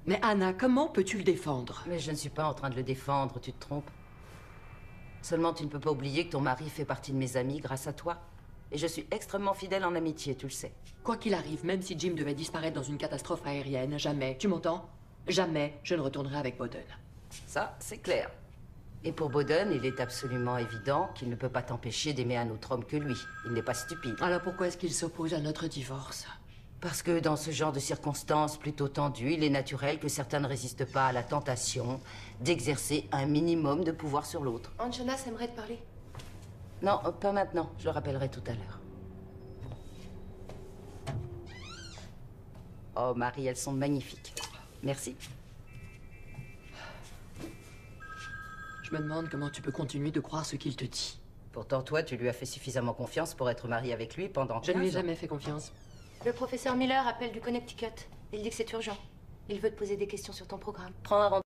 Mais Anna, comment peux-tu le défendre? Mais je ne suis pas en train de le défendre, tu te trompes. Seulement, tu ne peux pas oublier que ton mari fait partie de mes amis grâce à toi. Et je suis extrêmement fidèle en amitié, tu le sais. Quoi qu'il arrive, même si Jim devait disparaître dans une catastrophe aérienne, jamais, tu m'entends? Jamais je ne retournerai avec Bowden. Ça, c'est clair. Et pour Bowden, il est absolument évident qu'il ne peut pas t'empêcher d'aimer un autre homme que lui. Il n'est pas stupide. Alors pourquoi est-ce qu'il s'oppose à notre divorce? Parce que dans ce genre de circonstances plutôt tendues, il est naturel que certains ne résistent pas à la tentation d'exercer un minimum de pouvoir sur l'autre. Anjana aimerait te parler. Non, pas maintenant. Je le rappellerai tout à l'heure. Oh, Marie, elles sont magnifiques. Merci. Je me demande comment tu peux continuer de croire ce qu'il te dit. Pourtant, toi, tu lui as fait suffisamment confiance pour être mariée avec lui pendant 15 Je ans. ne lui ai jamais fait confiance. Le professeur Miller appelle du Connecticut. Il dit que c'est urgent. Il veut te poser des questions sur ton programme. Prends un rendez-vous.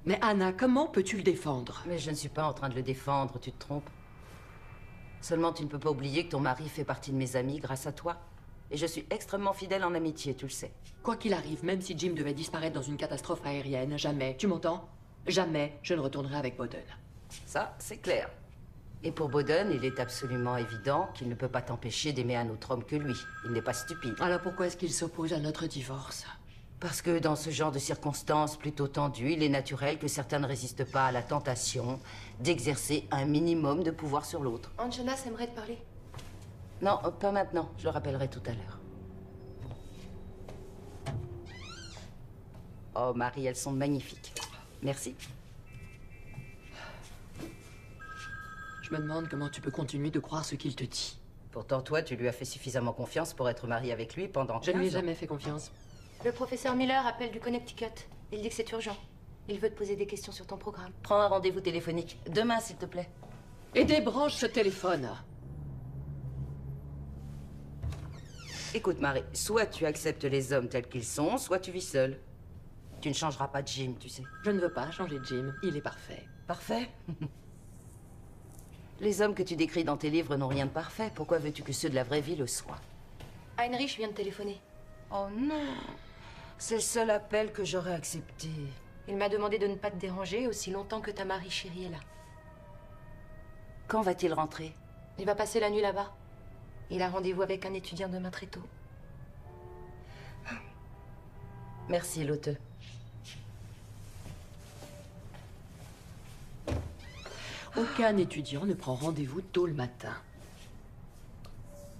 Mais Anna, comment peux-tu le défendre? Mais je ne suis pas en train de le défendre, tu te trompes. Seulement, tu ne peux pas oublier que ton mari fait partie de mes amis grâce à toi. Et je suis extrêmement fidèle en amitié, tu le sais. Quoi qu'il arrive, même si Jim devait disparaître dans une catastrophe aérienne, jamais, tu m'entends? Jamais je ne retournerai avec Bowden. Ça, c'est clair. Et pour Bowden, il est absolument évident qu'il ne peut pas t'empêcher d'aimer un autre homme que lui. Il n'est pas stupide. Alors pourquoi est-ce qu'il s'oppose à notre divorce? Parce que dans ce genre de circonstances plutôt tendues, il est naturel que certains ne résistent pas à la tentation d'exercer un minimum de pouvoir sur l'autre. Aunt Jonas aimerait te parler. Non, pas maintenant. Je le rappellerai tout à l'heure. Oh, Marie, elles sont magnifiques. Merci. Je me demande comment tu peux continuer de croire ce qu'il te dit. Pourtant, toi, tu lui as fait suffisamment confiance pour être mariée avec lui pendant 15 Je ans. ne lui ai jamais fait confiance. Le professeur Miller appelle du Connecticut. Il dit que c'est urgent. Il veut te poser des questions sur ton programme. Prends un rendez-vous téléphonique. Demain, s'il te plaît. Et débranche ce téléphone. Écoute, Marie, soit tu acceptes les hommes tels qu'ils sont, soit tu vis seule. Tu ne changeras pas de Jim, tu sais. Je ne veux pas changer Jim. Il est parfait. Parfait. Les hommes que tu décris dans tes livres n'ont rien de parfait. Pourquoi veux-tu que ceux de la vraie vie le soient? Heinrich vient de téléphoner. Oh non. C'est le seul appel que j'aurais accepté. Il m'a demandé de ne pas te déranger aussi longtemps que ta Marie chérie est là. Quand va-t-il rentrer? Il va passer la nuit là-bas. Il a rendez-vous avec un étudiant demain très tôt. Merci, Lotte. Aucun étudiant ne prend rendez-vous tôt le matin.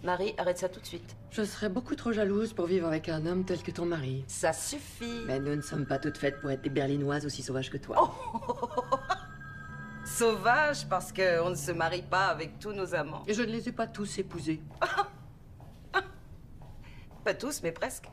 Marie, arrête ça tout de suite. Je serais beaucoup trop jalouse pour vivre avec un homme tel que ton mari. Ça suffit. Mais nous ne sommes pas toutes faites pour être des berlinoises aussi sauvages que toi. Sauvage parce qu'on ne se marie pas avec tous nos amants. Et je ne les ai pas tous épousés. Pas tous, mais presque.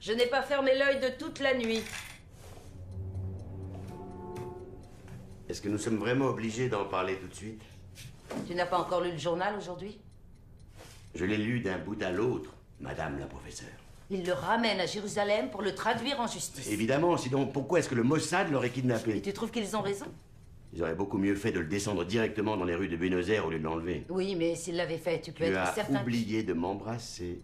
Je n'ai pas fermé l'œil de toute la nuit. Est-ce que nous sommes vraiment obligés d'en parler tout de suite? Tu n'as pas encore lu le journal aujourd'hui? Je l'ai lu d'un bout à l'autre, madame la professeure. Ils le ramènent à Jérusalem pour le traduire en justice. Évidemment, sinon pourquoi est-ce que le Mossad l'aurait Et kidnappé? tu trouves qu'ils ont raison? Ils auraient beaucoup mieux fait de le descendre directement dans les rues de Buenos Aires au lieu de l'enlever. Oui, mais s'ils l'avaient fait, tu peux Tu être as certain... oublié de m'embrasser.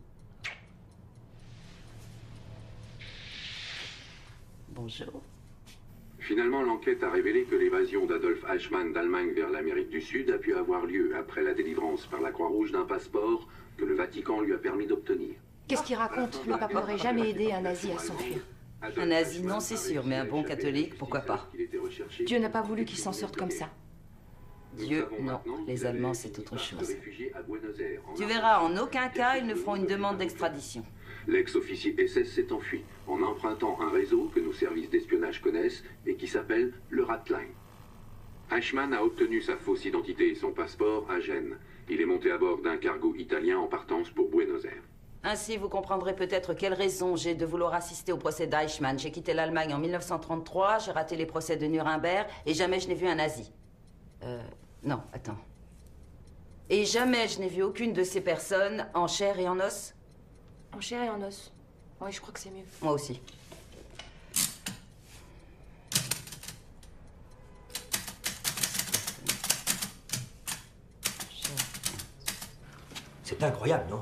Bonjour. Finalement, l'enquête a révélé que l'évasion d'Adolf Eichmann d'Allemagne vers l'Amérique du Sud a pu avoir lieu après la délivrance par la Croix-Rouge d'un passeport que le Vatican lui a permis d'obtenir. Qu'est-ce qu'il raconte? Le pape n'aurait jamais aidé un nazi à s'enfuir. Un nazi, non, c'est sûr, mais un bon catholique, pourquoi pas? Dieu n'a pas voulu qu'il s'en sorte comme ça. Dieu, non. Les Allemands, c'est autre chose. Tu verras, en aucun cas, ils ne feront une demande d'extradition. L'ex-officier SS s'est enfui en empruntant un réseau que nos services d'espionnage connaissent et qui s'appelle le Ratline. Eichmann a obtenu sa fausse identité et son passeport à Gênes. Il est monté à bord d'un cargo italien en partance pour Buenos Aires. Ainsi, vous comprendrez peut-être quelle raison j'ai de vouloir assister au procès d'Eichmann. J'ai quitté l'Allemagne en 1933, j'ai raté les procès de Nuremberg, et jamais je n'ai vu un nazi. Non, attends. Et jamais je n'ai vu aucune de ces personnes en chair et en os? En chair et en os. Oui, je crois que c'est mieux. Moi aussi. C'est incroyable, non?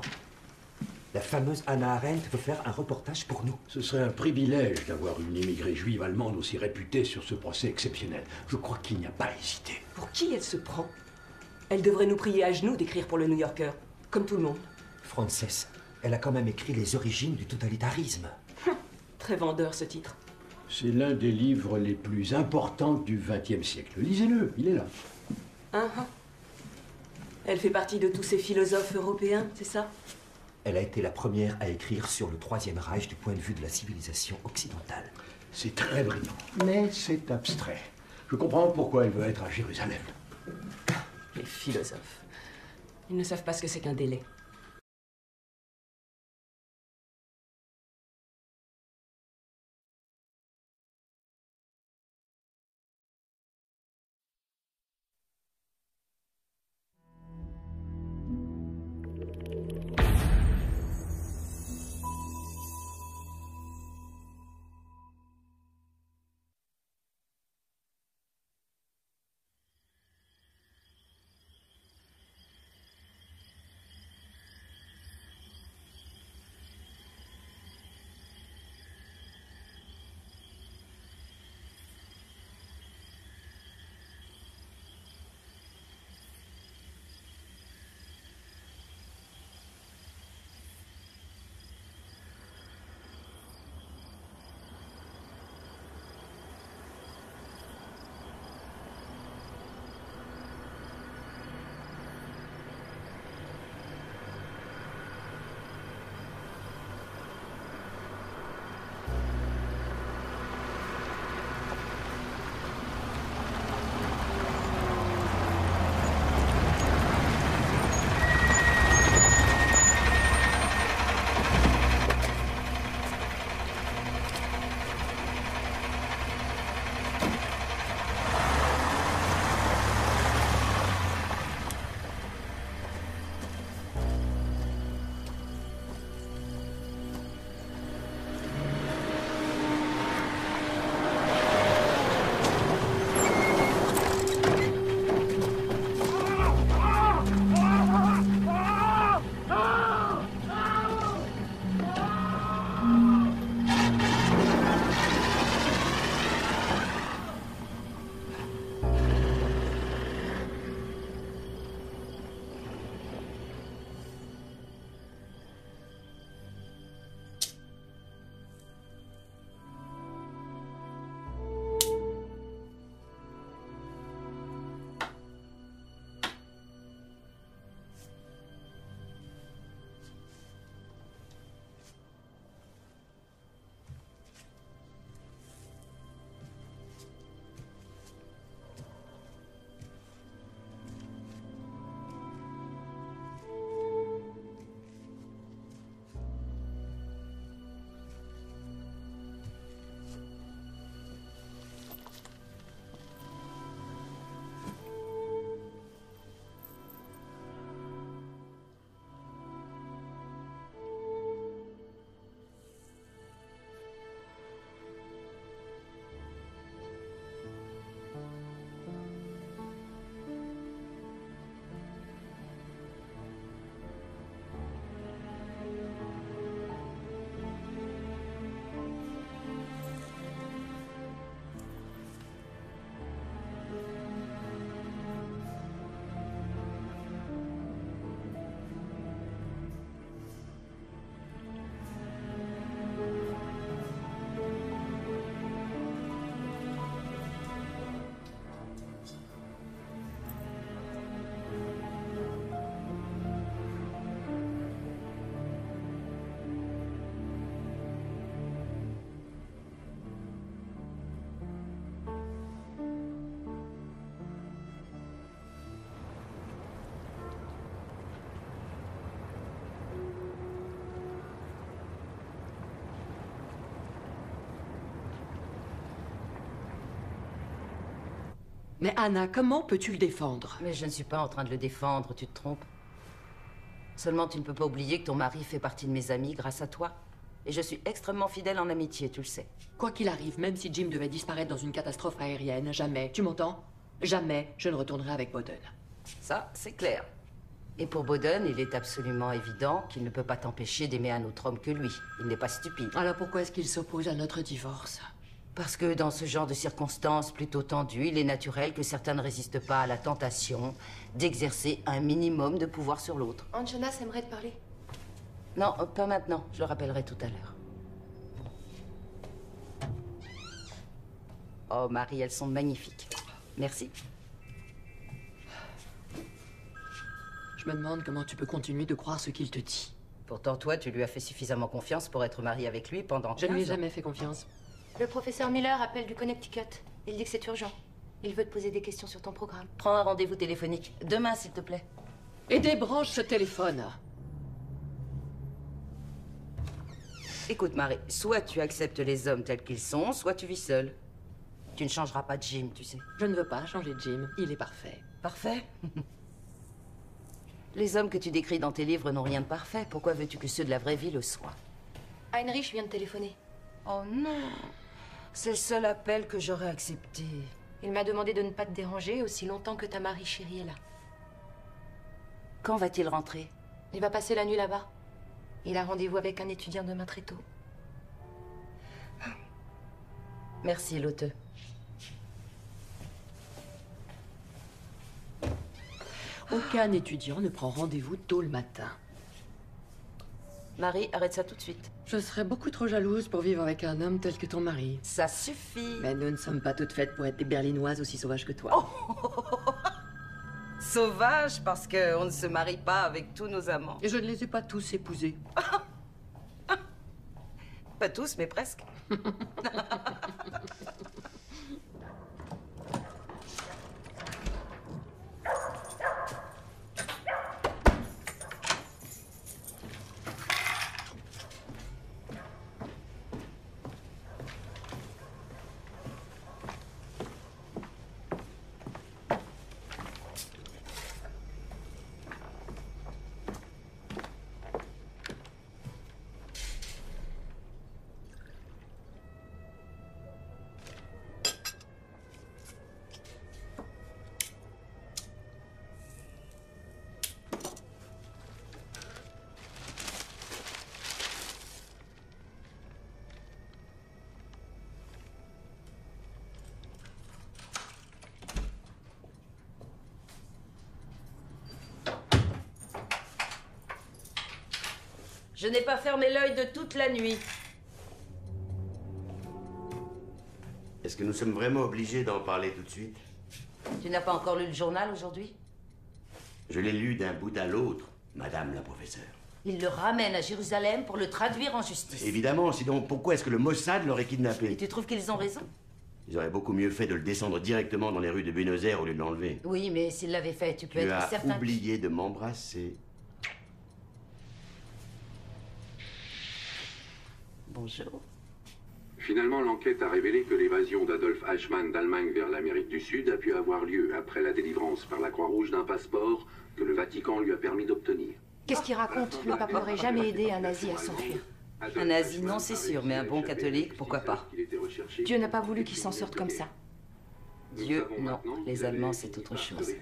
La fameuse Hannah Arendt veut faire un reportage pour nous. Ce serait un privilège d'avoir une immigrée juive allemande aussi réputée sur ce procès exceptionnel. Je crois qu'il n'y a pas à hésiter. Pour qui elle se prend? Elle devrait nous prier à genoux d'écrire pour le New Yorker, comme tout le monde. Frances, elle a quand même écrit les origines du totalitarisme. Très vendeur, ce titre. C'est l'un des livres les plus importants du XXe siècle. Lisez-le, il est là. Elle fait partie de tous ces philosophes européens, c'est ça? Elle a été la première à écrire sur le Troisième Reich du point de vue de la civilisation occidentale. C'est très brillant, mais c'est abstrait. Je comprends pourquoi elle veut être à Jérusalem. Les philosophes. Ils ne savent pas ce que c'est qu'un délai. Mais Anna, comment peux-tu le défendre? Mais je ne suis pas en train de le défendre, tu te trompes. Seulement, tu ne peux pas oublier que ton mari fait partie de mes amis grâce à toi. Et je suis extrêmement fidèle en amitié, tu le sais. Quoi qu'il arrive, même si Jim devait disparaître dans une catastrophe aérienne, jamais, tu m'entends? Jamais je ne retournerai avec Bowden. Ça, c'est clair. Et pour Bowden, il est absolument évident qu'il ne peut pas t'empêcher d'aimer un autre homme que lui. Il n'est pas stupide. Alors pourquoi est-ce qu'il s'oppose à notre divorce? Parce que dans ce genre de circonstances plutôt tendues, il est naturel que certains ne résistent pas à la tentation d'exercer un minimum de pouvoir sur l'autre. Aunt Jonas aimerait te parler. Non, pas maintenant. Je le rappellerai tout à l'heure. Oh, Marie, elles sont magnifiques. Merci. Je me demande comment tu peux continuer de croire ce qu'il te dit. Pourtant, toi, tu lui as fait suffisamment confiance pour être mariée avec lui pendant 15 Je ans. ne lui ai jamais fait confiance. Le professeur Miller appelle du Connecticut. Il dit que c'est urgent. Il veut te poser des questions sur ton programme. Prends un rendez-vous téléphonique. Demain, s'il te plaît. Et débranche ce téléphone. Écoute, Marie, soit tu acceptes les hommes tels qu'ils sont, soit tu vis seule. Tu ne changeras pas de Jim, tu sais. Je ne veux pas changer de Jim. Il est parfait. Parfait. Les hommes que tu décris dans tes livres n'ont rien de parfait. Pourquoi veux-tu que ceux de la vraie vie le soient? Heinrich vient de téléphoner. Oh non. C'est le seul appel que j'aurais accepté. Il m'a demandé de ne pas te déranger aussi longtemps que ta Marie chérie est là. Quand va-t-il rentrer? Il va passer la nuit là-bas. Il a rendez-vous avec un étudiant demain très tôt. Merci, Lotte. Aucun étudiant ne prend rendez-vous tôt le matin. Marie, arrête ça tout de suite. Je serais beaucoup trop jalouse pour vivre avec un homme tel que ton mari. Ça suffit. Mais nous ne sommes pas toutes faites pour être des berlinoises aussi sauvages que toi. Oh. Sauvage parce qu'on ne se marie pas avec tous nos amants. Et je ne les ai pas tous épousés. Pas tous, mais presque. Je n'ai pas fermé l'œil de toute la nuit. Est-ce que nous sommes vraiment obligés d'en parler tout de suite? Tu n'as pas encore lu le journal aujourd'hui? Je l'ai lu d'un bout à l'autre, madame la professeure. Ils le ramènent à Jérusalem pour le traduire en justice. Évidemment, sinon pourquoi est-ce que le Mossad l'aurait kidnappé? Et tu trouves qu'ils ont raison? Ils auraient beaucoup mieux fait de le descendre directement dans les rues de Buenos Aires au lieu de l'enlever. Oui, mais s'ils l'avaient fait, tu peux Tu être as certain... oublié de m'embrasser. Bonjour. Finalement, l'enquête a révélé que l'évasion d'Adolf Eichmann d'Allemagne vers l'Amérique du Sud a pu avoir lieu après la délivrance par la Croix-Rouge d'un passeport que le Vatican lui a permis d'obtenir. Qu'est-ce qu'il raconte? Le pape n'aurait jamais aidé un nazi à s'enfuir. Un nazi, non, c'est sûr, mais un bon catholique, pourquoi pas? Dieu n'a pas voulu qu'il s'en sorte comme ça. Dieu, non. Les Allemands, c'est autre chose.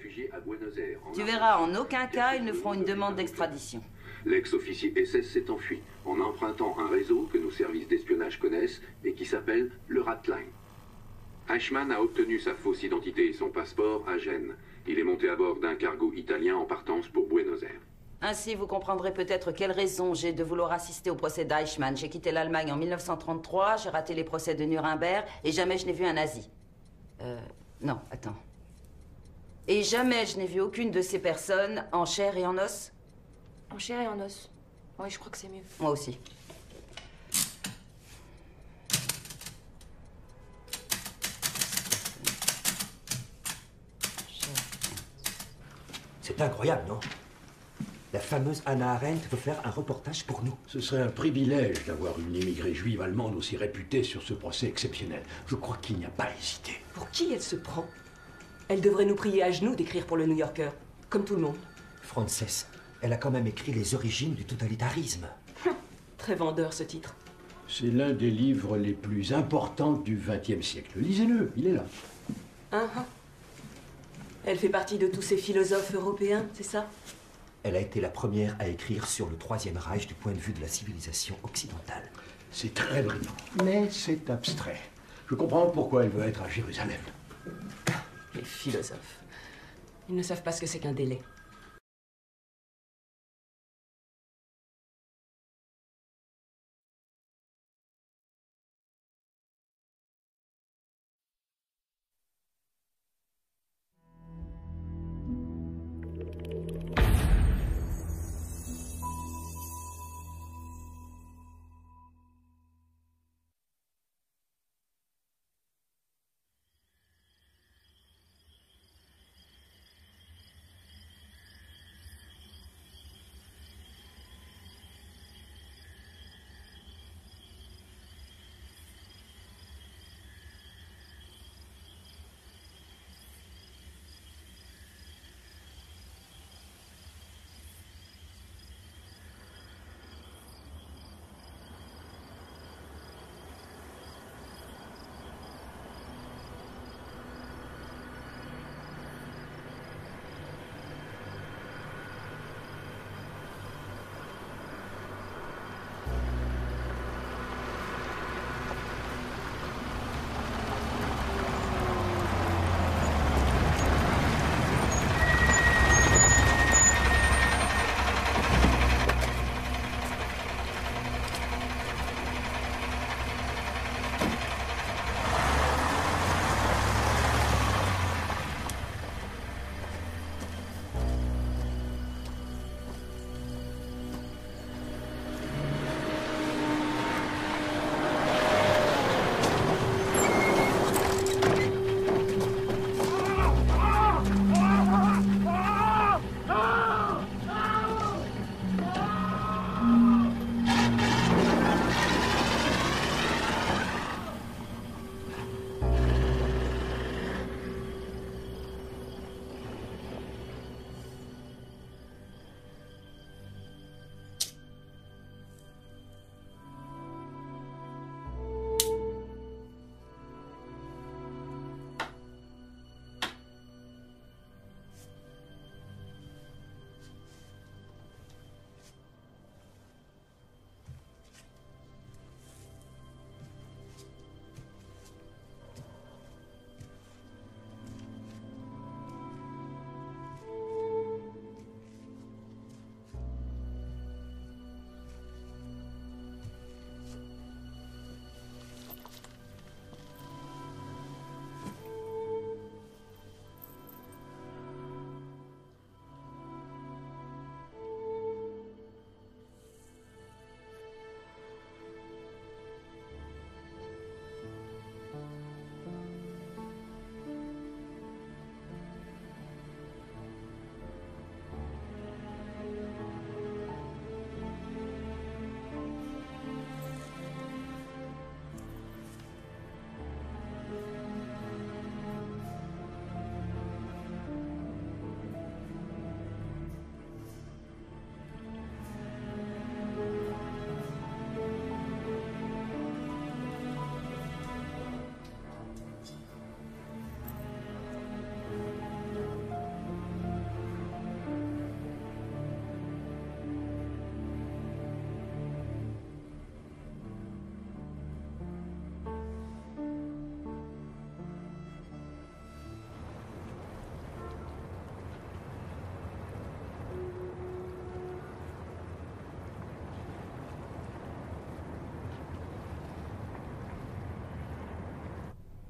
Tu verras, en aucun cas, ils ne feront une demande d'extradition. L'ex-officier SS s'est enfui en empruntant un réseau que nos services d'espionnage connaissent et qui s'appelle le Ratline. Eichmann a obtenu sa fausse identité et son passeport à Gênes. Il est monté à bord d'un cargo italien en partance pour Buenos Aires. Ainsi, vous comprendrez peut-être quelle raison j'ai de vouloir assister au procès d'Eichmann. J'ai quitté l'Allemagne en 1933, j'ai raté les procès de Nuremberg et jamais je n'ai vu un nazi. Non, attends. Et jamais je n'ai vu aucune de ces personnes en chair et en os? En chair et en os. Oui, je crois que c'est mieux. Moi aussi. C'est incroyable, non? La fameuse Hannah Arendt veut faire un reportage pour nous. Ce serait un privilège d'avoir une immigrée juive allemande aussi réputée sur ce procès exceptionnel. Je crois qu'il n'y a pas à hésiter. Pour qui elle se prend? Elle devrait nous prier à genoux d'écrire pour le New Yorker, comme tout le monde. Frances, elle a quand même écrit les origines du totalitarisme. Très vendeur, ce titre. C'est l'un des livres les plus importants du XXe siècle. Lisez-le, il est là. Elle fait partie de tous ces philosophes européens, c'est ça? Elle a été la première à écrire sur le Troisième Reich du point de vue de la civilisation occidentale. C'est très brillant, mais c'est abstrait. Je comprends pourquoi elle veut être à Jérusalem. Les philosophes. Ils ne savent pas ce que c'est qu'un délai.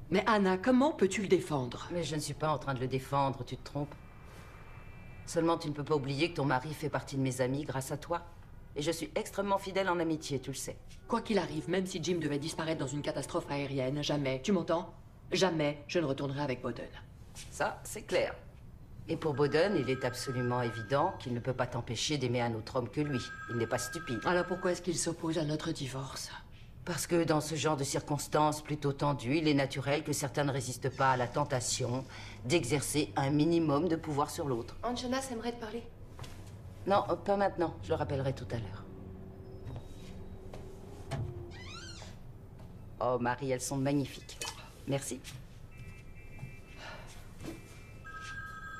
Mais Anna, comment peux-tu le défendre? Mais je ne suis pas en train de le défendre, tu te trompes. Seulement, tu ne peux pas oublier que ton mari fait partie de mes amis grâce à toi. Et je suis extrêmement fidèle en amitié, tu le sais. Quoi qu'il arrive, même si Jim devait disparaître dans une catastrophe aérienne, jamais, tu m'entends? Jamais je ne retournerai avec Bowden. Ça, c'est clair. Et pour Bowden, il est absolument évident qu'il ne peut pas t'empêcher d'aimer un autre homme que lui. Il n'est pas stupide. Alors pourquoi est-ce qu'il s'oppose à notre divorce? Parce que dans ce genre de circonstances plutôt tendues, il est naturel que certains ne résistent pas à la tentation d'exercer un minimum de pouvoir sur l'autre. Aunt Jonas aimerait te parler. Non, pas maintenant. Je le rappellerai tout à l'heure. Oh, Marie, elles sont magnifiques. Merci.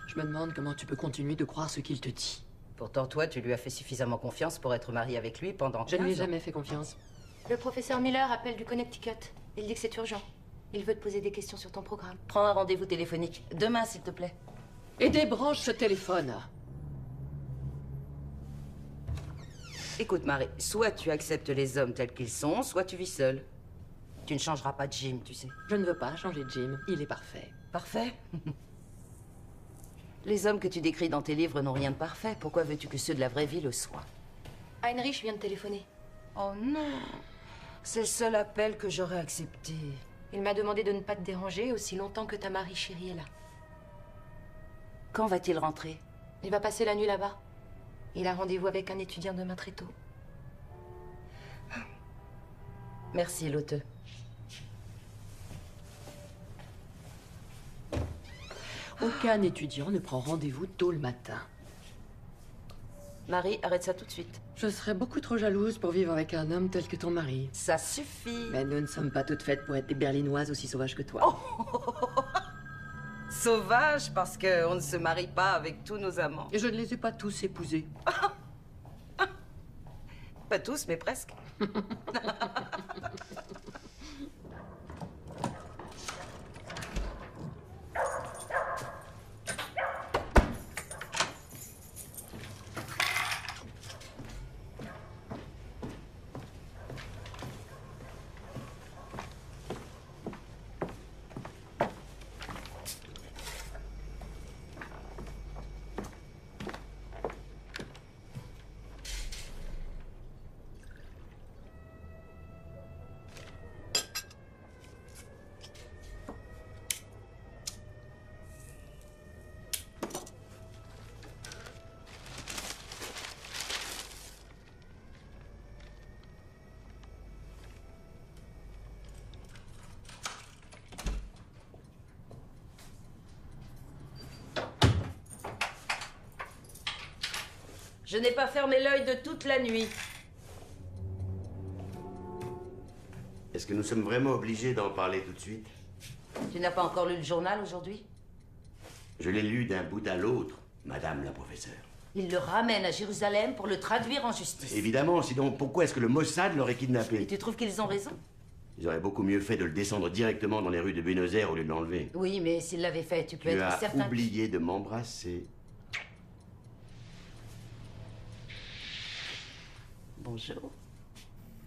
Je me demande comment tu peux continuer de croire ce qu'il te dit. Pourtant, toi, tu lui as fait suffisamment confiance pour être mariée avec lui pendant 15 ans. Je ne lui ai jamais fait confiance. Le professeur Miller appelle du Connecticut. Il dit que c'est urgent. Il veut te poser des questions sur ton programme. Prends un rendez-vous téléphonique. Demain, s'il te plaît. Et débranche ce téléphone. Écoute, Marie, soit tu acceptes les hommes tels qu'ils sont, soit tu vis seule. Tu ne changeras pas de Jim, tu sais. Je ne veux pas changer Jim. Il est parfait. Parfait? Les hommes que tu décris dans tes livres n'ont rien de parfait. Pourquoi veux-tu que ceux de la vraie vie le soient? Heinrich vient de téléphoner. Oh non! C'est le seul appel que j'aurais accepté. Il m'a demandé de ne pas te déranger aussi longtemps que ta Marie chérie est là. Quand va-t-il rentrer? Il va passer la nuit là-bas. Il a rendez-vous avec un étudiant demain très tôt. Merci, Lotte. Aucun étudiant ne prend rendez-vous tôt le matin. Marie, arrête ça tout de suite. Je serais beaucoup trop jalouse pour vivre avec un homme tel que ton mari. Ça suffit. Mais nous ne sommes pas toutes faites pour être des berlinoises aussi sauvages que toi. Sauvage parce qu'on ne se marie pas avec tous nos amants. Et je ne les ai pas tous épousés. Pas tous, mais presque. Je n'ai pas fermé l'œil de toute la nuit. Est-ce que nous sommes vraiment obligés d'en parler tout de suite? Tu n'as pas encore lu le journal aujourd'hui? Je l'ai lu d'un bout à l'autre, madame la professeure. Ils le ramènent à Jérusalem pour le traduire en justice. Évidemment, sinon pourquoi est-ce que le Mossad l'aurait Et kidnappé? tu trouves qu'ils ont raison? Ils auraient beaucoup mieux fait de le descendre directement dans les rues de Buenos Aires au lieu de l'enlever. Oui, mais s'ils l'avaient fait, tu peux Tu être as certain... oublié de m'embrasser. Bonjour.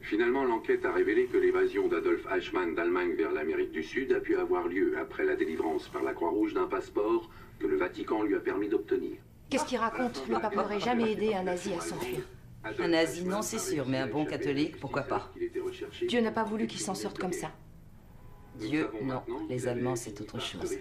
Finalement, l'enquête a révélé que l'évasion d'Adolf Eichmann d'Allemagne vers l'Amérique du Sud a pu avoir lieu après la délivrance par la Croix-Rouge d'un passeport que le Vatican lui a permis d'obtenir. Qu'est-ce qu'il raconte? Le pape n'aurait jamais aidé un nazi à s'enfuir. Un nazi, non, c'est sûr, mais un bon catholique, pourquoi pas? Dieu n'a pas voulu qu'il s'en sorte comme ça. Dieu, non. Les Allemands, c'est autre chose.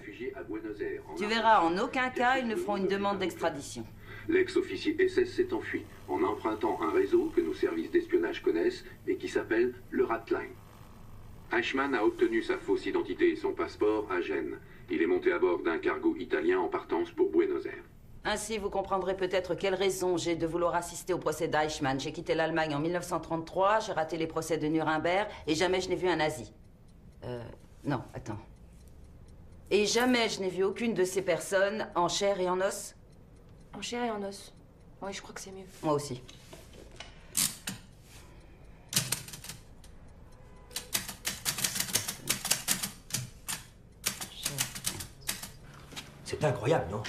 Tu verras, en aucun cas, ils ne feront une demande d'extradition. L'ex-officier SS s'est enfui en empruntant un réseau que nos services d'espionnage connaissent et qui s'appelle le Ratline. Eichmann a obtenu sa fausse identité et son passeport à Gênes. Il est monté à bord d'un cargo italien en partance pour Buenos Aires. Ainsi, vous comprendrez peut-être quelle raison j'ai de vouloir assister au procès d'Eichmann. J'ai quitté l'Allemagne en 1933, j'ai raté les procès de Nuremberg et jamais je n'ai vu un nazi. Non, attends. Et jamais je n'ai vu aucune de ces personnes en chair et en os? En chair et en os. Oui, je crois que c'est mieux. Moi aussi. C'est incroyable, non?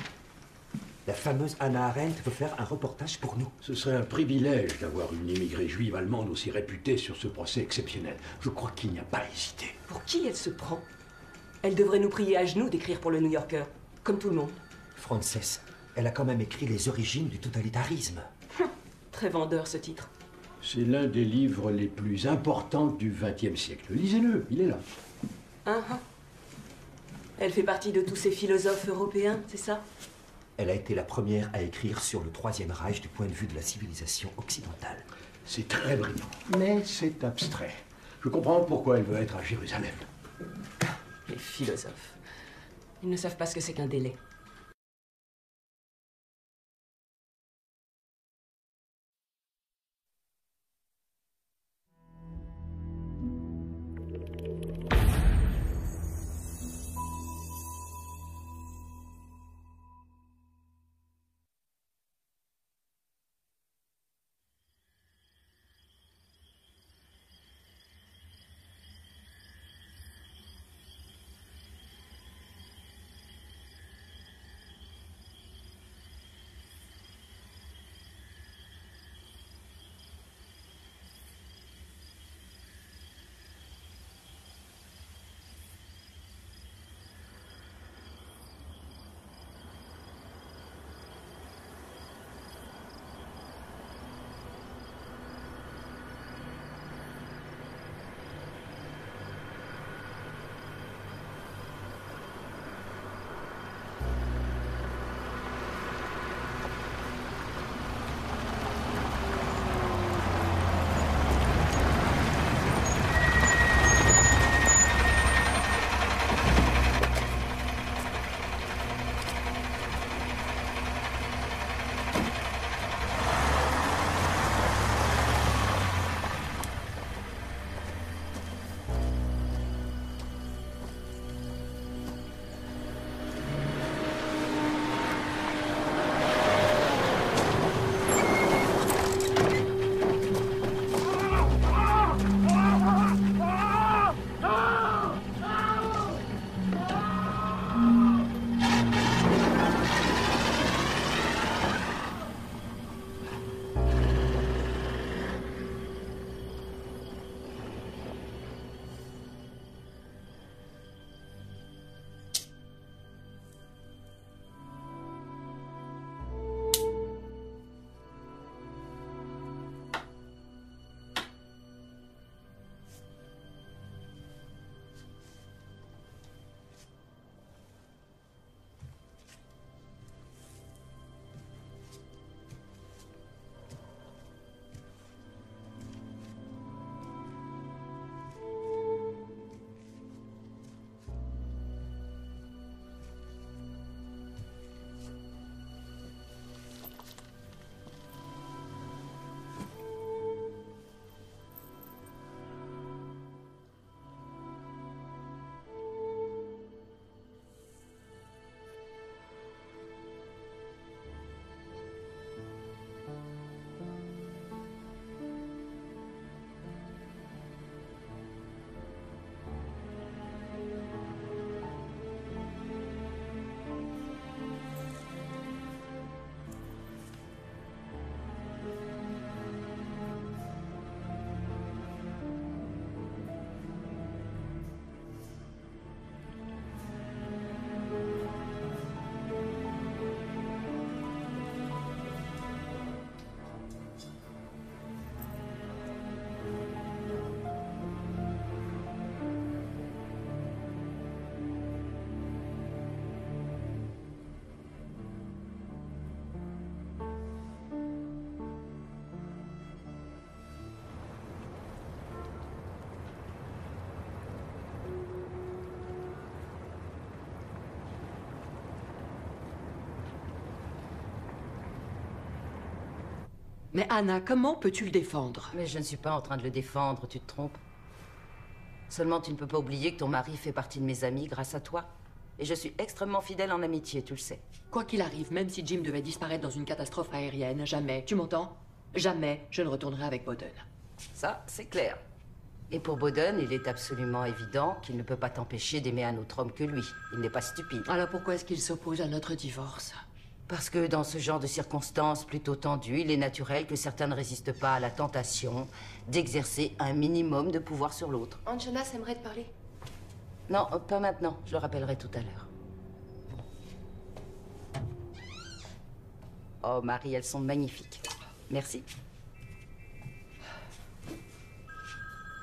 La fameuse Hannah Arendt veut faire un reportage pour nous. Ce serait un privilège d'avoir une immigrée juive allemande aussi réputée sur ce procès exceptionnel. Je crois qu'il n'y a pas hésité. Pour qui elle se prend? Elle devrait nous prier à genoux d'écrire pour le New Yorker, comme tout le monde. Frances, elle a quand même écrit les origines du totalitarisme. Très vendeur, ce titre. C'est l'un des livres les plus importants du XXe siècle. Lisez-le, il est là. Elle fait partie de tous ces philosophes européens, c'est ça? Elle a été la première à écrire sur le Troisième Reich du point de vue de la civilisation occidentale. C'est très brillant, mais c'est abstrait. Je comprends pourquoi elle veut être à Jérusalem. Les philosophes. Ils ne savent pas ce que c'est qu'un délai. Mais Anna, comment peux-tu le défendre? Mais je ne suis pas en train de le défendre, tu te trompes. Seulement, tu ne peux pas oublier que ton mari fait partie de mes amis grâce à toi. Et je suis extrêmement fidèle en amitié, tu le sais. Quoi qu'il arrive, même si Jim devait disparaître dans une catastrophe aérienne, jamais, tu m'entends? Jamais je ne retournerai avec Bowden. Ça, c'est clair. Et pour Bowden, il est absolument évident qu'il ne peut pas t'empêcher d'aimer un autre homme que lui. Il n'est pas stupide. Alors pourquoi est-ce qu'il s'oppose à notre divorce? Parce que dans ce genre de circonstances plutôt tendues, il est naturel que certains ne résistent pas à la tentation d'exercer un minimum de pouvoir sur l'autre. Aunt Jonas aimerait te parler. Non, pas maintenant. Je le rappellerai tout à l'heure. Oh, Marie, elles sont magnifiques. Merci.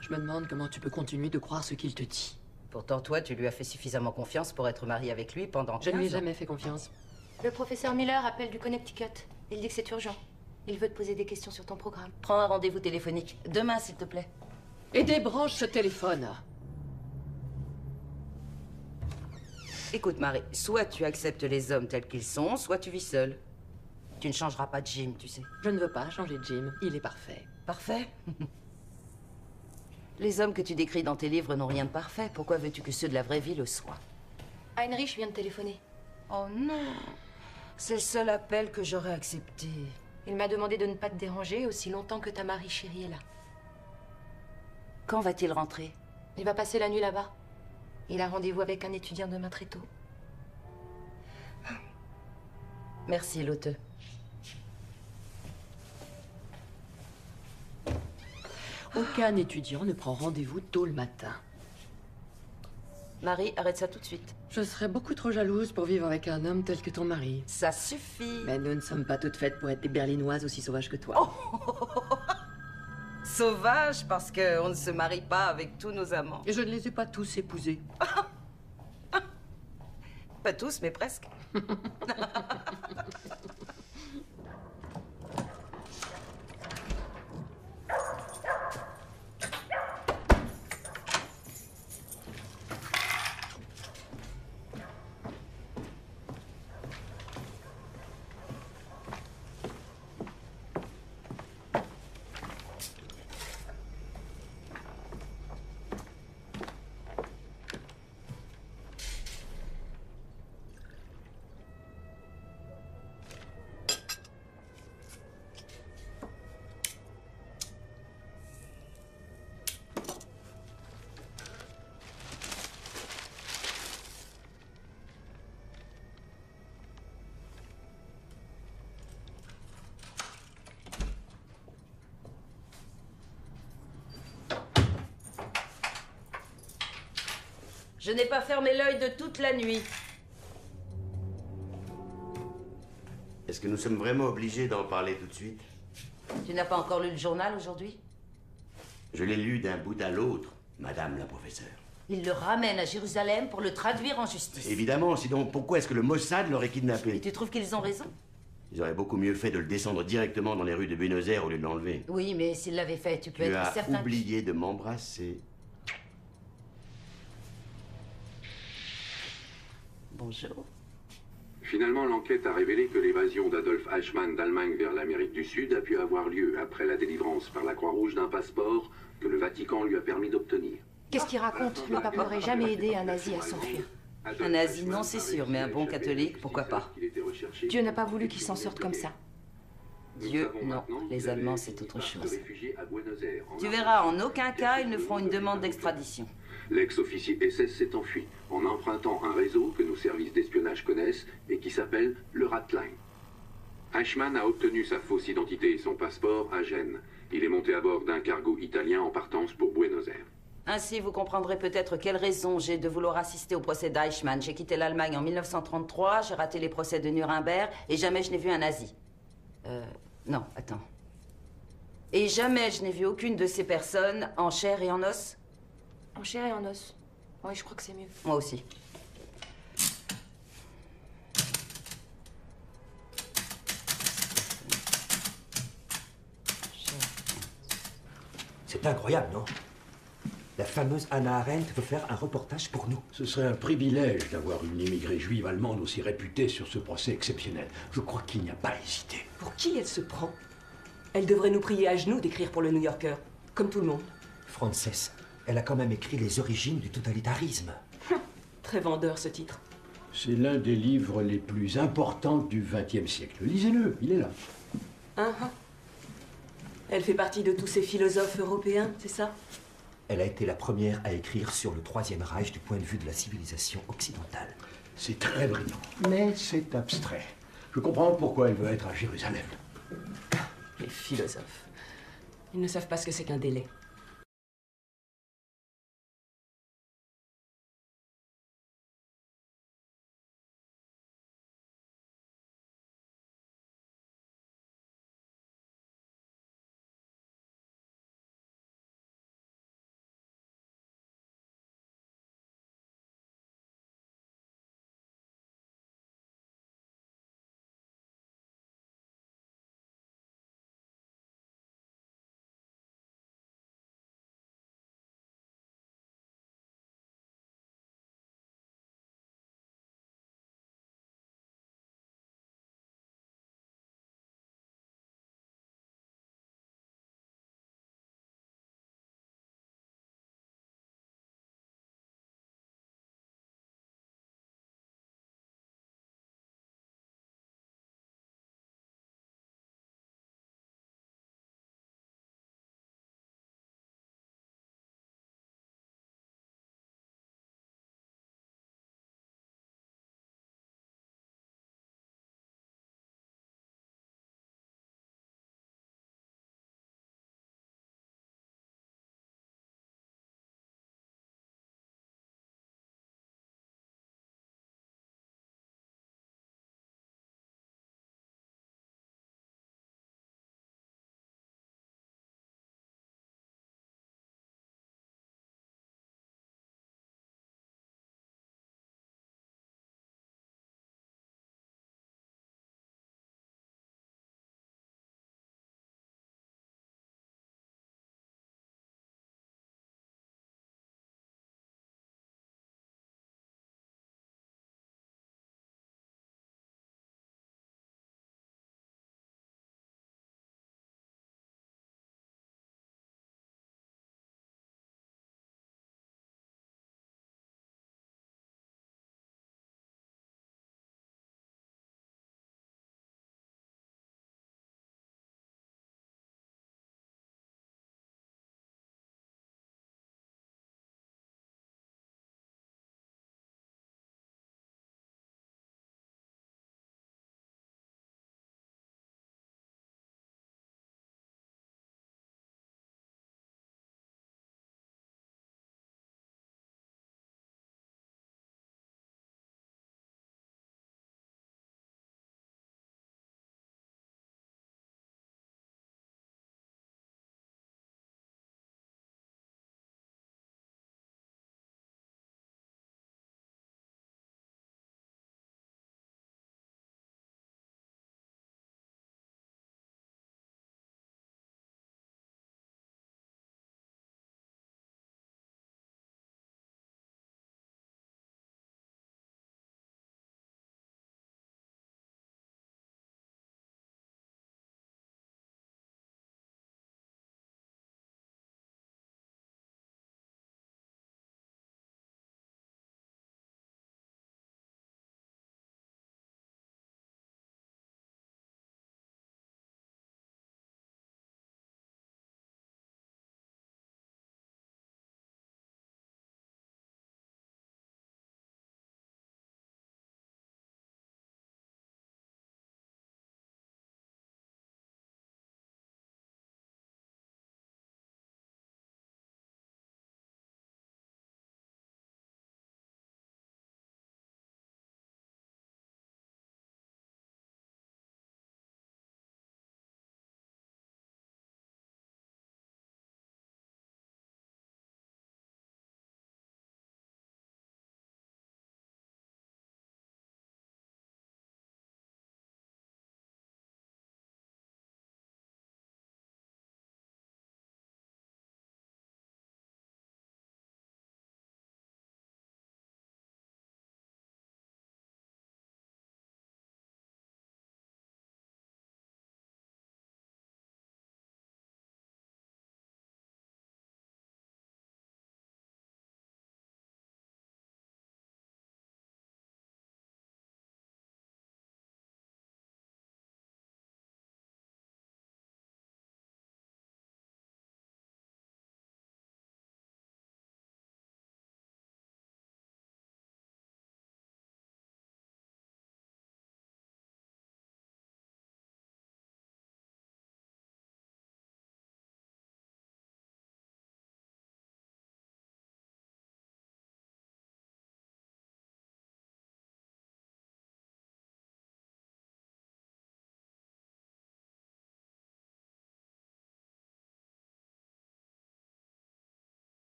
Je me demande comment tu peux continuer de croire ce qu'il te dit. Pourtant, toi, tu lui as fait suffisamment confiance pour être mariée avec lui pendant 15 ans. Je ne lui ai jamais fait confiance. Le professeur Miller appelle du Connecticut. Il dit que c'est urgent. Il veut te poser des questions sur ton programme. Prends un rendez-vous téléphonique. Demain, s'il te plaît. Et débranche ce téléphone. Écoute, Marie, soit tu acceptes les hommes tels qu'ils sont, soit tu vis seule. Tu ne changeras pas de Jim, tu sais. Je ne veux pas changer Jim. Il est parfait. Parfait? Les hommes que tu décris dans tes livres n'ont rien de parfait. Pourquoi veux-tu que ceux de la vraie vie le soient? Heinrich vient de téléphoner. Oh non! C'est le seul appel que j'aurais accepté. Il m'a demandé de ne pas te déranger aussi longtemps que ta Marie chérie est là. Quand va-t-il rentrer? Il va passer la nuit là-bas. Il a rendez-vous avec un étudiant demain très tôt. Merci, Lotte. Aucun étudiant ne prend rendez-vous tôt le matin. Marie, arrête ça tout de suite. Je serais beaucoup trop jalouse pour vivre avec un homme tel que ton mari. Ça suffit. Mais nous ne sommes pas toutes faites pour être des berlinoises aussi sauvages que toi. Oh. Sauvage parce qu'on ne se marie pas avec tous nos amants. Et je ne les ai pas tous épousés. Pas tous, mais presque. Je n'ai pas fermé l'œil de toute la nuit. Est-ce que nous sommes vraiment obligés d'en parler tout de suite? Tu n'as pas encore lu le journal aujourd'hui? Je l'ai lu d'un bout à l'autre, madame la professeure. Il le ramène à Jérusalem pour le traduire en justice. Évidemment, sinon pourquoi est-ce que le Mossad l'aurait kidnappé? Et tu trouves qu'ils ont raison? Ils auraient beaucoup mieux fait de le descendre directement dans les rues de Buenos Aires au lieu de l'enlever. Oui, mais s'ils l'avaient fait, tu peux Tu être as certain... oublié de m'embrasser. Bonjour. Finalement, l'enquête a révélé que l'évasion d'Adolf Eichmann d'Allemagne vers l'Amérique du Sud a pu avoir lieu après la délivrance par la Croix-Rouge d'un passeport que le Vatican lui a permis d'obtenir. Qu'est-ce qu'il raconte? Le pape n'aurait jamais aidé un nazi à s'enfuir. Un nazi, non, c'est sûr, mais un bon catholique, pourquoi pas? Dieu n'a pas voulu qu'il s'en sorte comme ça. Dieu, non. Les Allemands, c'est autre chose. Tu verras, en aucun cas, ils ne feront une demande d'extradition. L'ex-officier SS s'est enfui en empruntant un réseau que nos services d'espionnage connaissent et qui s'appelle le Ratline. Eichmann a obtenu sa fausse identité et son passeport à Gênes. Il est monté à bord d'un cargo italien en partance pour Buenos Aires. Ainsi, vous comprendrez peut-être quelle raison j'ai de vouloir assister au procès d'Eichmann. J'ai quitté l'Allemagne en 1933, j'ai raté les procès de Nuremberg et jamais je n'ai vu un nazi. Non, attends. Et jamais je n'ai vu aucune de ces personnes en chair et en os. En chair et en os. Oui, je crois que c'est mieux. Moi aussi. C'est incroyable, non? La fameuse Hannah Arendt veut faire un reportage pour nous. Ce serait un privilège d'avoir une immigrée juive allemande aussi réputée sur ce procès exceptionnel. Je crois qu'il n'y a pas à hésiter. Pour qui elle se prend? Elle devrait nous prier à genoux d'écrire pour le New Yorker, comme tout le monde. Frances, elle a quand même écrit les origines du totalitarisme. Très vendeur, ce titre. C'est l'un des livres les plus importants du XXe siècle. Lisez-le, il est là. Elle fait partie de tous ces philosophes européens, c'est ça? Elle a été la première à écrire sur le Troisième Reich du point de vue de la civilisation occidentale. C'est très brillant, mais c'est abstrait. Je comprends pourquoi elle veut être à Jérusalem. Les philosophes. Ils ne savent pas ce que c'est qu'un délai.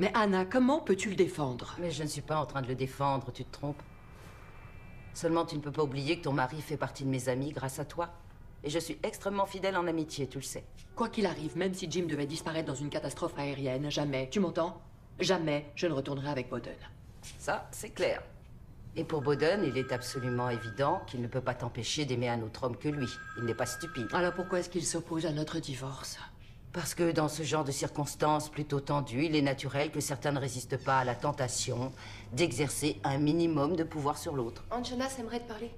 Mais Anna, comment peux-tu le défendre? Mais je ne suis pas en train de le défendre, tu te trompes. Seulement, tu ne peux pas oublier que ton mari fait partie de mes amis grâce à toi. Et je suis extrêmement fidèle en amitié, tu le sais. Quoi qu'il arrive, même si Jim devait disparaître dans une catastrophe aérienne, jamais, tu m'entends? Jamais je ne retournerai avec Bowden. Ça, c'est clair. Et pour Bowden, il est absolument évident qu'il ne peut pas t'empêcher d'aimer un autre homme que lui. Il n'est pas stupide. Alors pourquoi est-ce qu'il s'oppose à notre divorce? Parce que dans ce genre de circonstances plutôt tendues, il est naturel que certains ne résistent pas à la tentation d'exercer un minimum de pouvoir sur l'autre. Aunt Jonas aimerait te parler.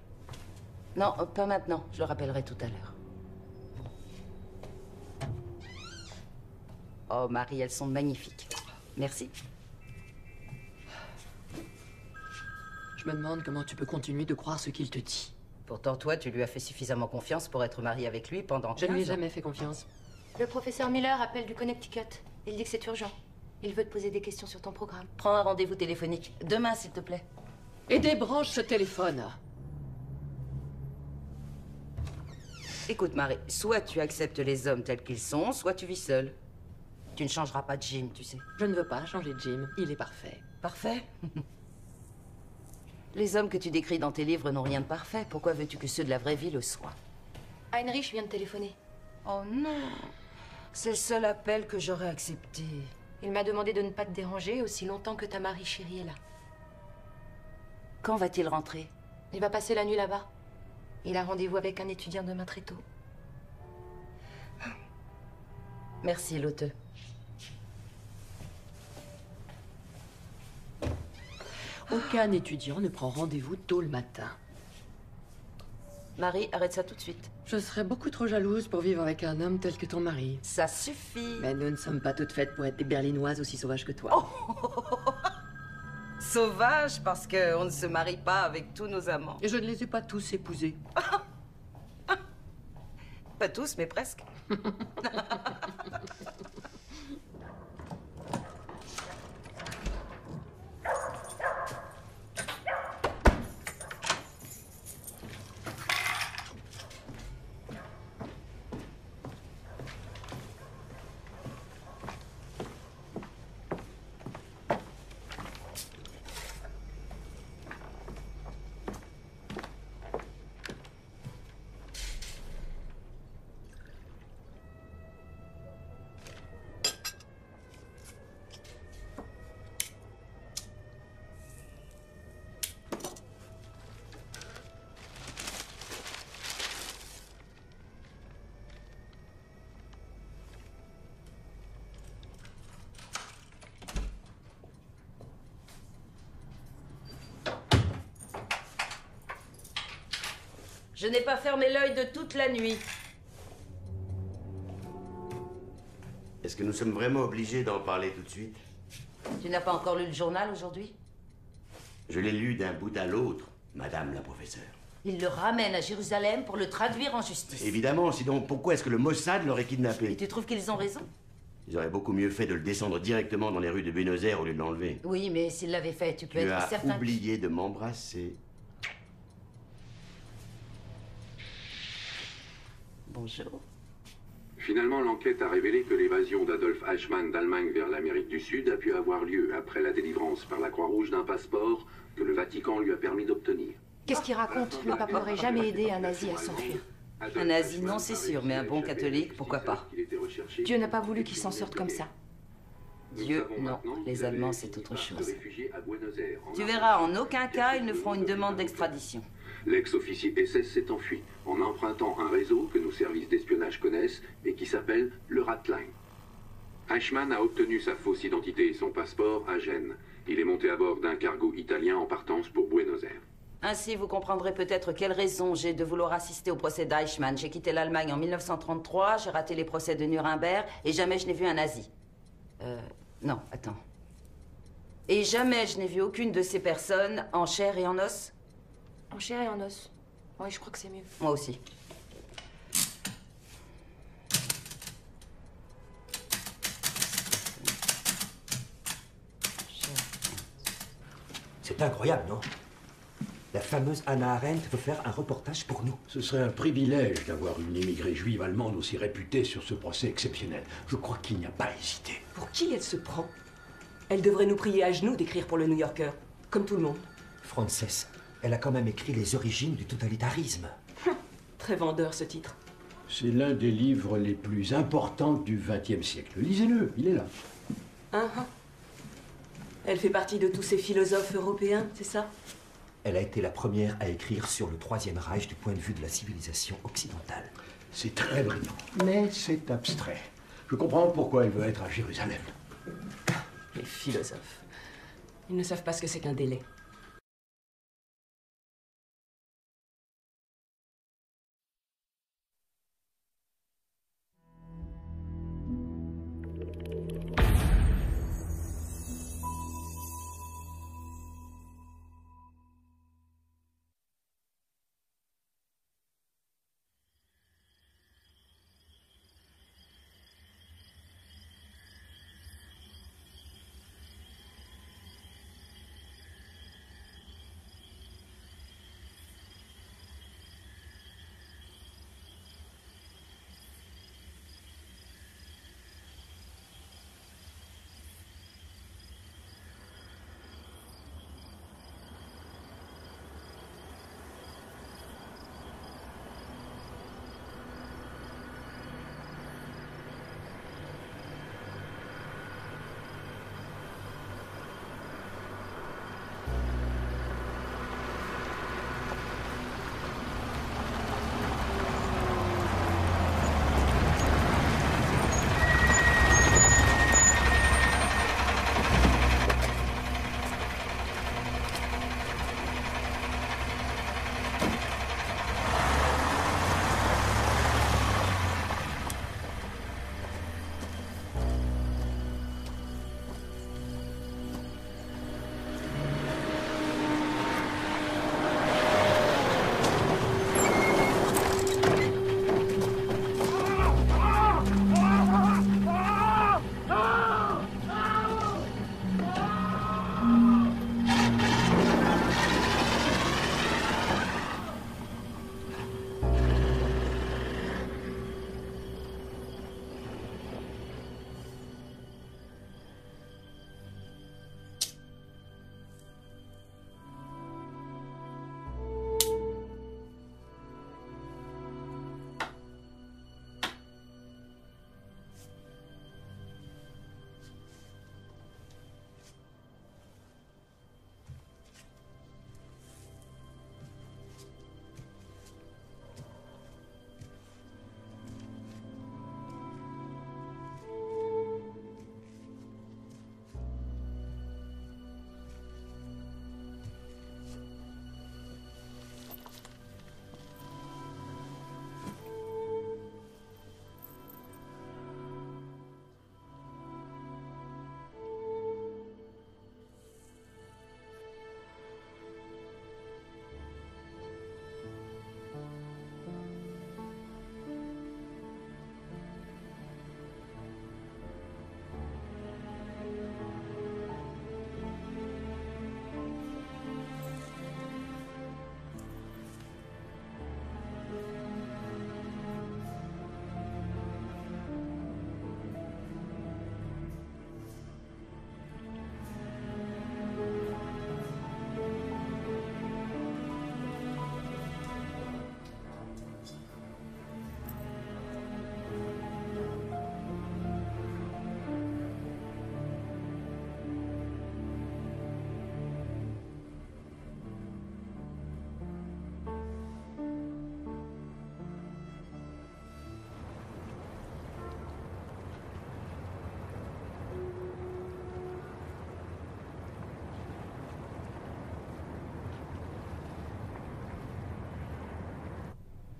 Non, pas maintenant. Je le rappellerai tout à l'heure. Oh, Marie, elles sont magnifiques. Merci. Je me demande comment tu peux continuer de croire ce qu'il te dit. Pourtant, toi, tu lui as fait suffisamment confiance pour être mariée avec lui pendant 15 ans. Je ne lui ai jamais fait confiance. Le professeur Miller appelle du Connecticut. Il dit que c'est urgent. Il veut te poser des questions sur ton programme. Prends un rendez-vous téléphonique. Demain, s'il te plaît. Et débranche ce téléphone. Écoute, Marie, soit tu acceptes les hommes tels qu'ils sont, soit tu vis seule. Tu ne changeras pas de Jim, tu sais. Je ne veux pas changer de Jim. Il est parfait. Parfait? Les hommes que tu décris dans tes livres n'ont rien de parfait. Pourquoi veux-tu que ceux de la vraie vie le soient? Heinrich vient de téléphoner. Oh non! C'est le seul appel que j'aurais accepté. Il m'a demandé de ne pas te déranger aussi longtemps que ta Marie chérie est là. Quand va-t-il rentrer? Il va passer la nuit là-bas. Il a rendez-vous avec un étudiant demain très tôt. Merci, Lotte. Aucun étudiant ne prend rendez-vous tôt le matin. Marie, arrête ça tout de suite. Je serais beaucoup trop jalouse pour vivre avec un homme tel que ton mari. Ça suffit. Mais nous ne sommes pas toutes faites pour être des berlinoises aussi sauvages que toi. Oh. Sauvage parce qu'on ne se marie pas avec tous nos amants. Et je ne les ai pas tous épousés. Pas tous, mais presque. Je n'ai pas fermé l'œil de toute la nuit. Est-ce que nous sommes vraiment obligés d'en parler tout de suite? Tu n'as pas encore lu le journal aujourd'hui? Je l'ai lu d'un bout à l'autre, madame la professeure. Il le ramène à Jérusalem pour le traduire en justice. Évidemment, sinon pourquoi est-ce que le Mossad l'aurait Et kidnappé? tu trouves qu'ils ont raison? Ils auraient beaucoup mieux fait de le descendre directement dans les rues de Buenos Aires au lieu de l'enlever. Oui, mais s'il l'avait fait, tu peux Tu être as certain... oublié de m'embrasser. Bonjour. Finalement, l'enquête a révélé que l'évasion d'Adolf Eichmann d'Allemagne vers l'Amérique du Sud a pu avoir lieu après la délivrance par la Croix-Rouge d'un passeport que le Vatican lui a permis d'obtenir. Qu'est-ce qu'il raconte? Le pape n'aurait jamais aidé un nazi à s'enfuir. Un nazi, non, c'est sûr, mais un bon catholique, pourquoi pas? Dieu n'a pas voulu qu'il s'en sorte comme ça. Dieu, non. Les Allemands, c'est autre chose. Tu verras, en aucun cas, ils ne feront une demande d'extradition. L'ex-officier SS s'est enfui en empruntant un réseau que nos services d'espionnage connaissent et qui s'appelle le Ratline. Eichmann a obtenu sa fausse identité et son passeport à Gênes. Il est monté à bord d'un cargo italien en partance pour Buenos Aires. Ainsi, vous comprendrez peut-être quelle raison j'ai de vouloir assister au procès d'Eichmann. J'ai quitté l'Allemagne en 1933, j'ai raté les procès de Nuremberg et jamais je n'ai vu un nazi. Non, attends. Et jamais je n'ai vu aucune de ces personnes en chair et en os. En chair et en os. Oui, je crois que c'est mieux. Moi aussi. C'est incroyable, non? La fameuse Hannah Arendt veut faire un reportage pour nous. Ce serait un privilège d'avoir une immigrée juive allemande aussi réputée sur ce procès exceptionnel. Je crois qu'il n'y a pas hésité. Pour qui elle se prend? Elle devrait nous prier à genoux d'écrire pour le New Yorker, comme tout le monde. Frances, elle a quand même écrit les origines du totalitarisme. Très vendeur, ce titre. C'est l'un des livres les plus importants du XXe siècle. Lisez-le, il est là. Elle fait partie de tous ces philosophes européens, c'est ça? Elle a été la première à écrire sur le Troisième Reich du point de vue de la civilisation occidentale. C'est très brillant, mais c'est abstrait. Je comprends pourquoi elle veut être à Jérusalem. Les philosophes. Ils ne savent pas ce que c'est qu'un délai.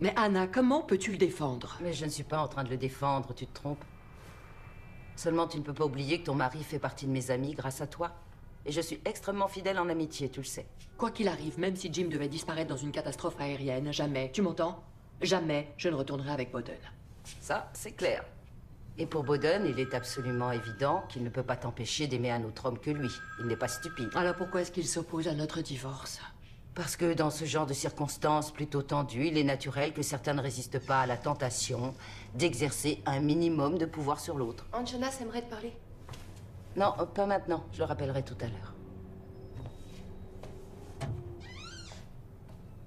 Mais Anna, comment peux-tu le défendre? Mais je ne suis pas en train de le défendre, tu te trompes. Seulement, tu ne peux pas oublier que ton mari fait partie de mes amis grâce à toi. Et je suis extrêmement fidèle en amitié, tu le sais. Quoi qu'il arrive, même si Jim devait disparaître dans une catastrophe aérienne, jamais, tu m'entends? Jamais je ne retournerai avec Bowden. Ça, c'est clair. Et pour Bowden, il est absolument évident qu'il ne peut pas t'empêcher d'aimer un autre homme que lui. Il n'est pas stupide. Alors pourquoi est-ce qu'il s'oppose à notre divorce? Parce que dans ce genre de circonstances plutôt tendues, il est naturel que certains ne résistent pas à la tentation d'exercer un minimum de pouvoir sur l'autre. Aunt Jonas aimerait te parler. Non, pas maintenant. Je le rappellerai tout à l'heure.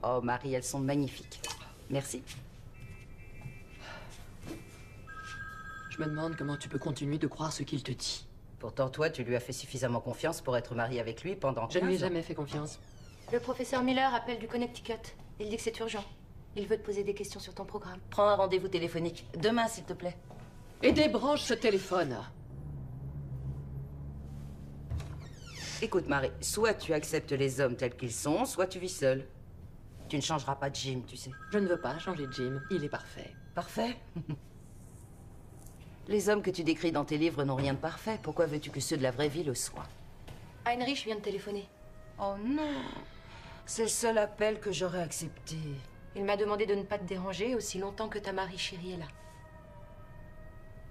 Oh, Marie, elles sont magnifiques. Merci. Je me demande comment tu peux continuer de croire ce qu'il te dit. Pourtant, toi, tu lui as fait suffisamment confiance pour être mariée avec lui pendant 15 ans. Je ne lui ai jamais fait confiance. Le professeur Miller appelle du Connecticut. Il dit que c'est urgent. Il veut te poser des questions sur ton programme. Prends un rendez-vous téléphonique. Demain, s'il te plaît. Et débranche ce téléphone. Écoute, Marie, soit tu acceptes les hommes tels qu'ils sont, soit tu vis seule. Tu ne changeras pas de Jim, tu sais. Je ne veux pas changer de Jim. Il est parfait. Parfait. Les hommes que tu décris dans tes livres n'ont rien de parfait. Pourquoi veux-tu que ceux de la vraie vie le soient? Heinrich vient de téléphoner. Oh non. C'est le seul appel que j'aurais accepté. Il m'a demandé de ne pas te déranger aussi longtemps que ta Marie chérie est là.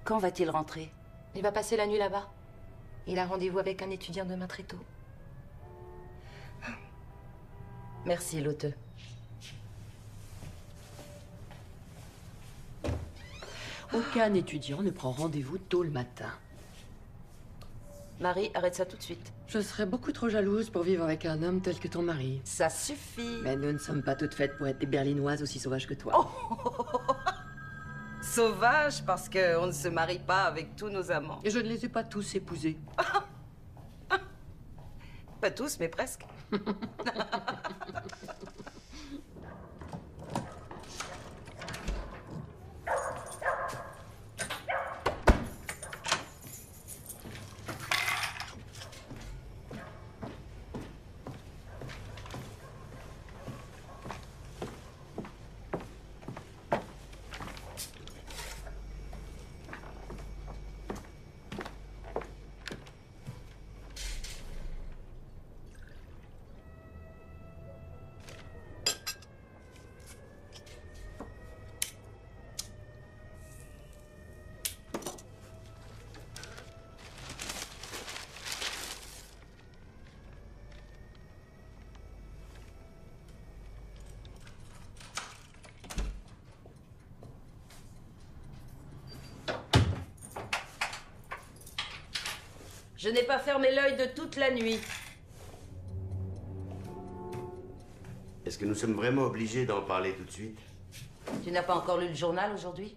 Quand va-t-il rentrer? Il va passer la nuit là-bas. Il a rendez-vous avec un étudiant demain très tôt. Merci, Lotte. Aucun étudiant ne prend rendez-vous tôt le matin. Marie, arrête ça tout de suite. Je serais beaucoup trop jalouse pour vivre avec un homme tel que ton mari. Ça suffit. Mais nous ne sommes pas toutes faites pour être des berlinoises aussi sauvages que toi. Sauvage parce qu'on ne se marie pas avec tous nos amants. Et je ne les ai pas tous épousés. Pas tous, mais presque. Je n'ai pas fermé l'œil de toute la nuit. Est-ce que nous sommes vraiment obligés d'en parler tout de suite? Tu n'as pas encore lu le journal aujourd'hui?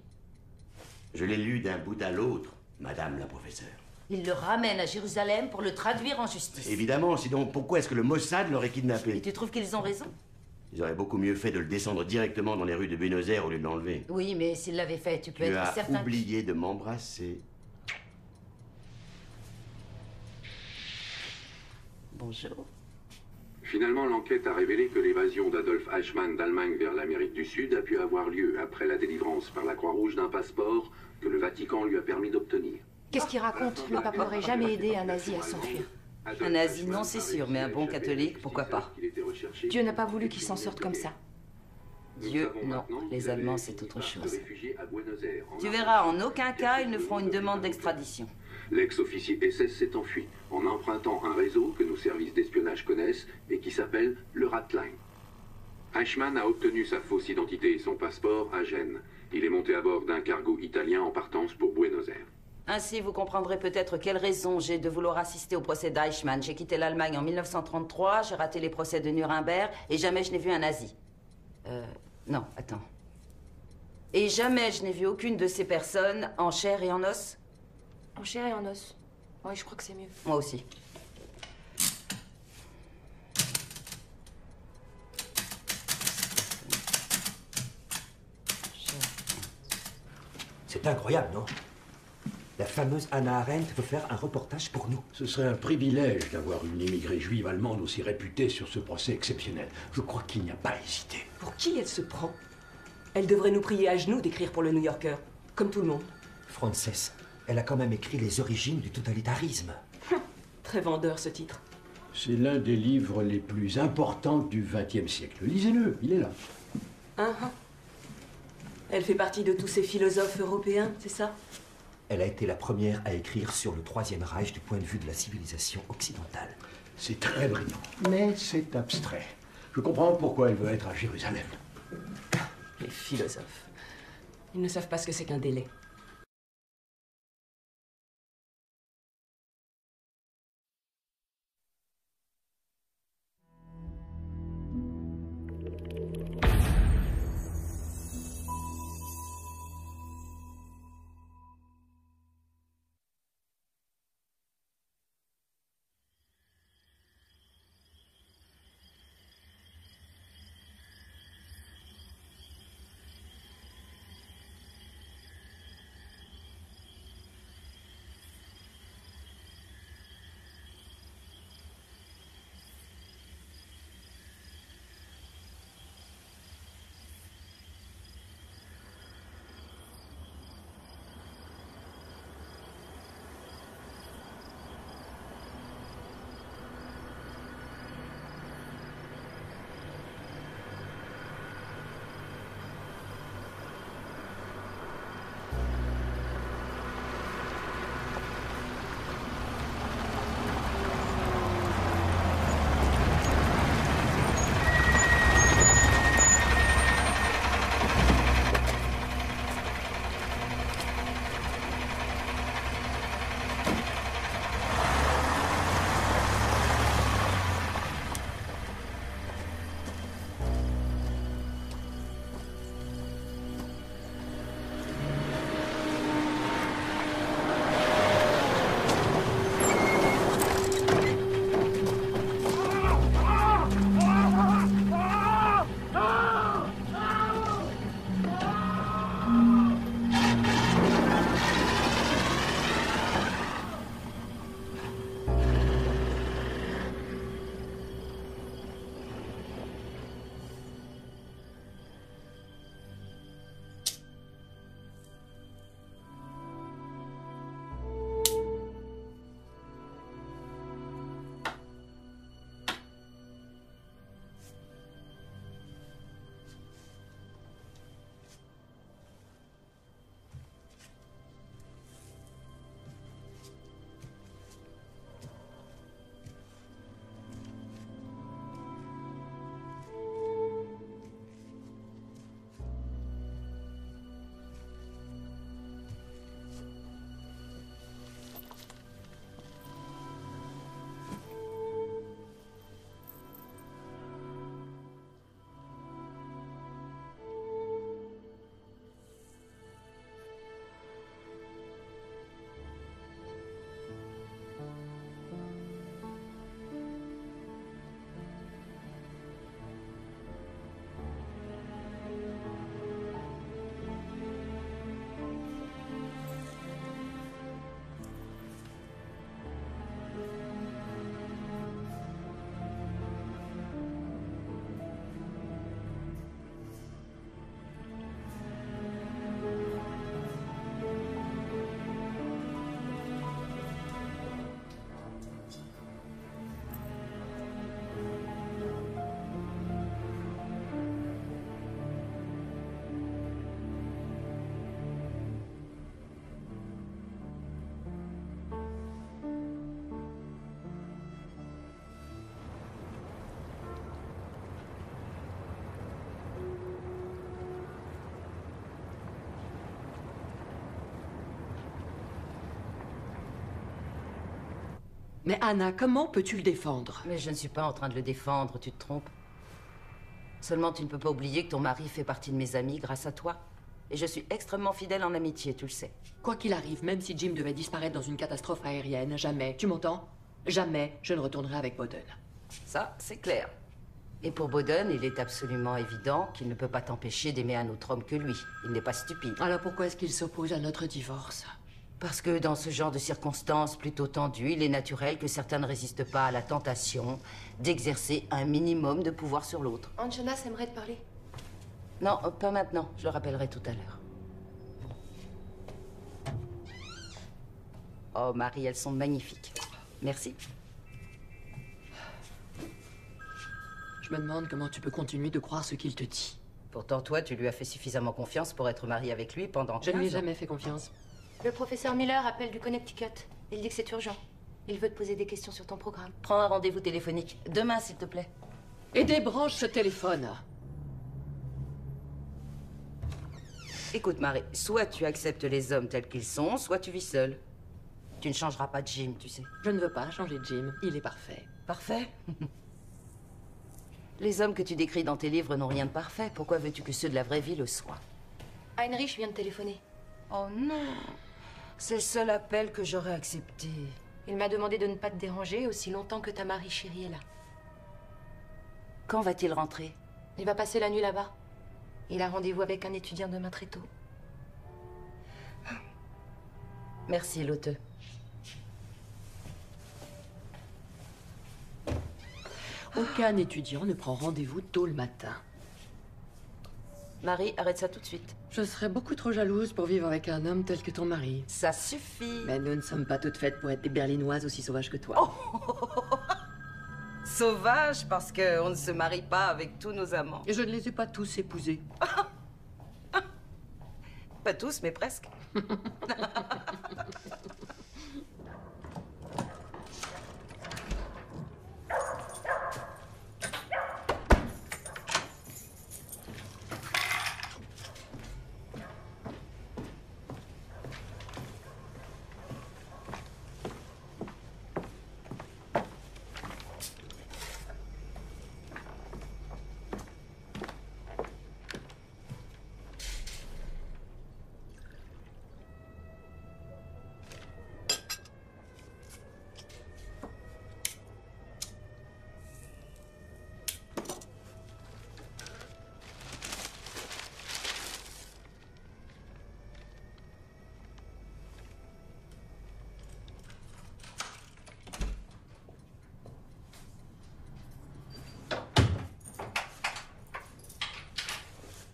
Je l'ai lu d'un bout à l'autre, madame la professeure. Il le ramène à Jérusalem pour le traduire en justice. Évidemment, sinon pourquoi est-ce que le Mossad l'aurait Et kidnappé? tu trouves qu'ils ont raison? Ils auraient beaucoup mieux fait de le descendre directement dans les rues de Buenos Aires au lieu de l'enlever. Oui, mais s'ils l'avaient fait, tu peux Tu être as certain... oublié de m'embrasser. Bonjour. Finalement, l'enquête a révélé que l'évasion d'Adolf Eichmann d'Allemagne vers l'Amérique du Sud a pu avoir lieu après la délivrance par la Croix-Rouge d'un passeport que le Vatican lui a permis d'obtenir. Qu'est-ce qu'il raconte? Le pape n'aurait jamais aidé un nazi à s'enfuir. Un nazi, non, c'est sûr, mais un bon catholique, pourquoi pas? Dieu n'a pas voulu qu'il s'en sorte comme ça. Dieu, non. Les Allemands, c'est autre chose. Tu verras, en aucun cas, ils ne feront une demande d'extradition. L'ex-officier SS s'est enfui en empruntant un réseau que nos services d'espionnage connaissent et qui s'appelle le Ratline. Eichmann a obtenu sa fausse identité et son passeport à Gênes. Il est monté à bord d'un cargo italien en partance pour Buenos Aires. Ainsi, vous comprendrez peut-être quelle raison j'ai de vouloir assister au procès d'Eichmann. J'ai quitté l'Allemagne en 1933, j'ai raté les procès de Nuremberg et jamais je n'ai vu un nazi. Non, attends. Et jamais je n'ai vu aucune de ces personnes en chair et en os. En chair et en os. Oui, je crois que c'est mieux. Moi aussi. C'est incroyable, non? La fameuse Hannah Arendt veut faire un reportage pour nous. Ce serait un privilège d'avoir une immigrée juive allemande aussi réputée sur ce procès exceptionnel. Je crois qu'il n'y a pas à hésiter. Pour qui elle se prend? Elle devrait nous prier à genoux d'écrire pour le New Yorker, comme tout le monde. Frances, elle a quand même écrit les origines du totalitarisme. Très vendeur, ce titre. C'est l'un des livres les plus importants du XXe siècle. Lisez-le, il est là. Elle fait partie de tous ces philosophes européens, c'est ça? Elle a été la première à écrire sur le Troisième Reich du point de vue de la civilisation occidentale. C'est très brillant, mais c'est abstrait. Je comprends pourquoi elle veut être à Jérusalem. Les philosophes. Ils ne savent pas ce que c'est qu'un délai. Mais Anna, comment peux-tu le défendre? Mais je ne suis pas en train de le défendre, tu te trompes. Seulement, tu ne peux pas oublier que ton mari fait partie de mes amis grâce à toi. Et je suis extrêmement fidèle en amitié, tu le sais. Quoi qu'il arrive, même si Jim devait disparaître dans une catastrophe aérienne, jamais, tu m'entends? Jamais je ne retournerai avec Bowden. Ça, c'est clair. Et pour Bowden, il est absolument évident qu'il ne peut pas t'empêcher d'aimer un autre homme que lui. Il n'est pas stupide. Alors pourquoi est-ce qu'il s'oppose à notre divorce? Parce que dans ce genre de circonstances plutôt tendues, il est naturel que certains ne résistent pas à la tentation d'exercer un minimum de pouvoir sur l'autre. Aunt Jonas aimerait te parler. Non, pas maintenant. Je le rappellerai tout à l'heure. Oh, Marie, elles sont magnifiques. Merci. Je me demande comment tu peux continuer de croire ce qu'il te dit. Pourtant, toi, tu lui as fait suffisamment confiance pour être mariée avec lui pendant 15 ans. Je ne lui ai jamais fait confiance. Le professeur Miller appelle du Connecticut. Il dit que c'est urgent. Il veut te poser des questions sur ton programme. Prends un rendez-vous téléphonique. Demain, s'il te plaît. Et débranche ce téléphone. Écoute, Marie, soit tu acceptes les hommes tels qu'ils sont, soit tu vis seule. Tu ne changeras pas de Jim, tu sais. Je ne veux pas changer Jim. Il est parfait. Parfait? Les hommes que tu décris dans tes livres n'ont rien de parfait. Pourquoi veux-tu que ceux de la vraie vie le soient? Heinrich vient de téléphoner. Oh non! C'est le seul appel que j'aurais accepté. Il m'a demandé de ne pas te déranger aussi longtemps que ta Marie chérie est là. Quand va-t-il rentrer? Il va passer la nuit là-bas. Il a rendez-vous avec un étudiant demain très tôt. Merci, Lotte. Aucun étudiant ne prend rendez-vous tôt le matin. Marie, arrête ça tout de suite. Je serais beaucoup trop jalouse pour vivre avec un homme tel que ton mari. Ça suffit. Mais nous ne sommes pas toutes faites pour être des berlinoises aussi sauvages que toi. Oh. Sauvage parce qu'on ne se marie pas avec tous nos amants. Et je ne les ai pas tous épousés. Pas tous, mais presque.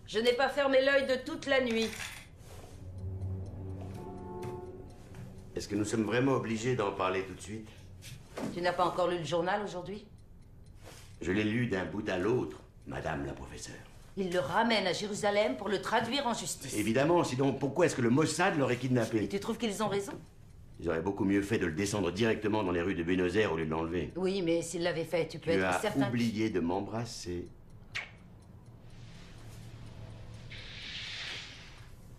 Je n'ai pas fermé l'œil de toute la nuit. Est-ce que nous sommes vraiment obligés d'en parler tout de suite? Tu n'as pas encore lu le journal aujourd'hui? Je l'ai lu d'un bout à l'autre, madame la professeure. Il le ramène à Jérusalem pour le traduire en justice. Évidemment, sinon pourquoi est-ce que le Mossad l'aurait Et kidnappé? tu trouves qu'ils ont raison? Ils auraient beaucoup mieux fait de le descendre directement dans les rues de Buenos Aires au lieu de l'enlever. Oui, mais s'il l'avait fait, tu peux Tu être as certain... oublié de m'embrasser.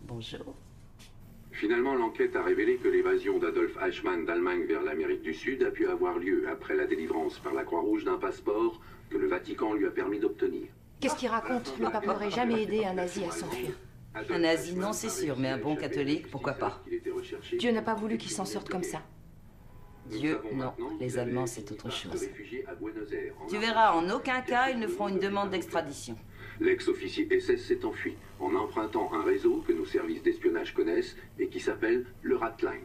Bonjour. Finalement, l'enquête a révélé que l'évasion d'Adolf Eichmann d'Allemagne vers l'Amérique du Sud a pu avoir lieu après la délivrance par la Croix-Rouge d'un passeport que le Vatican lui a permis d'obtenir. Qu'est-ce qu'il raconte? Le pape n'aurait jamais aidé un nazi à s'enfuir. Un nazi, non, c'est sûr, mais un bon catholique, pourquoi pas? Dieu n'a pas voulu qu'il s'en sorte comme ça. Dieu, non. Les Allemands, c'est autre chose. Tu verras, en aucun cas, ils ne feront une demande d'extradition. L'ex-officier SS s'est enfui en empruntant un réseau que nos services d'espionnage connaissent et qui s'appelle le Ratline.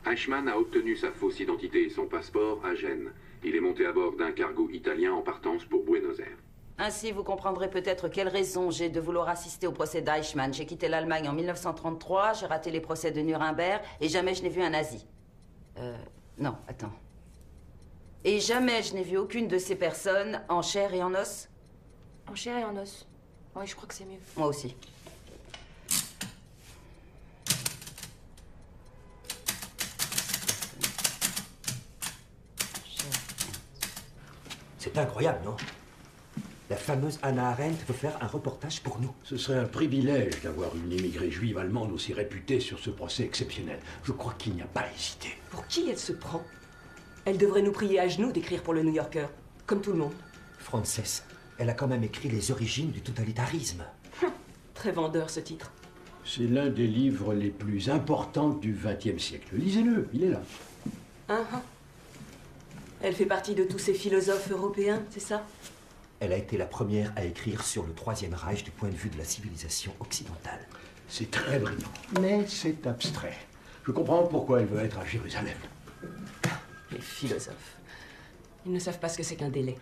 Eichmann a obtenu sa fausse identité et son passeport à Gênes. Il est monté à bord d'un cargo italien en partance pour Buenos Aires. Ainsi, vous comprendrez peut-être quelle raison j'ai de vouloir assister au procès d'Eichmann. J'ai quitté l'Allemagne en 1933, j'ai raté les procès de Nuremberg et jamais je n'ai vu un nazi. Non, attends. Et jamais je n'ai vu aucune de ces personnes en chair et en os. En chair et en os. Oui, je crois que c'est mieux. Moi aussi. C'est incroyable, non? La fameuse Hannah Arendt veut faire un reportage pour nous. Ce serait un privilège d'avoir une immigrée juive allemande aussi réputée sur ce procès exceptionnel. Je crois qu'il n'y a pas à hésiter. Pour qui elle se prend? Elle devrait nous prier à genoux d'écrire pour le New Yorker, comme tout le monde. Frances, elle a quand même écrit les origines du totalitarisme. Très vendeur, ce titre. C'est l'un des livres les plus importants du XXe siècle. Lisez-le, il est là. Elle fait partie de tous ces philosophes européens, c'est ça? Elle a été la première à écrire sur le Troisième Reich du point de vue de la civilisation occidentale. C'est très brillant, mais c'est abstrait. Je comprends pourquoi elle veut être à Jérusalem. Les philosophes. Ils ne savent pas ce que c'est qu'un délai.